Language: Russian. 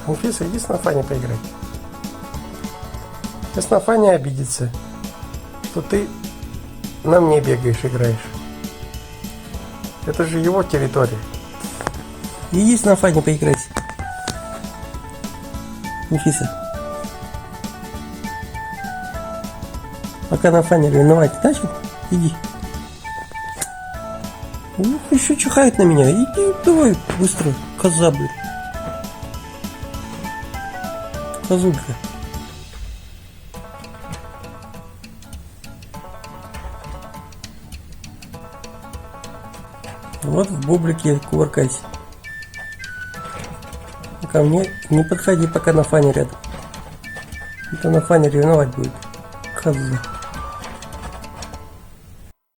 Анфиса, иди с Нафаней поиграй. Сейчас Нафаня обидится, что ты на мне бегаешь, играешь. Это же его территория. Иди с Нафаней поиграйся. Анфиса. Пока Нафаня ревновать начал, иди. Ух, еще чихает на меня. Иди, давай, быстро, коза, блин. Козулька. Вот в бублике кувыркайся. Ко мне не подходи, пока Нафаня рядом. Это Нафаня ревновать будет. Коза.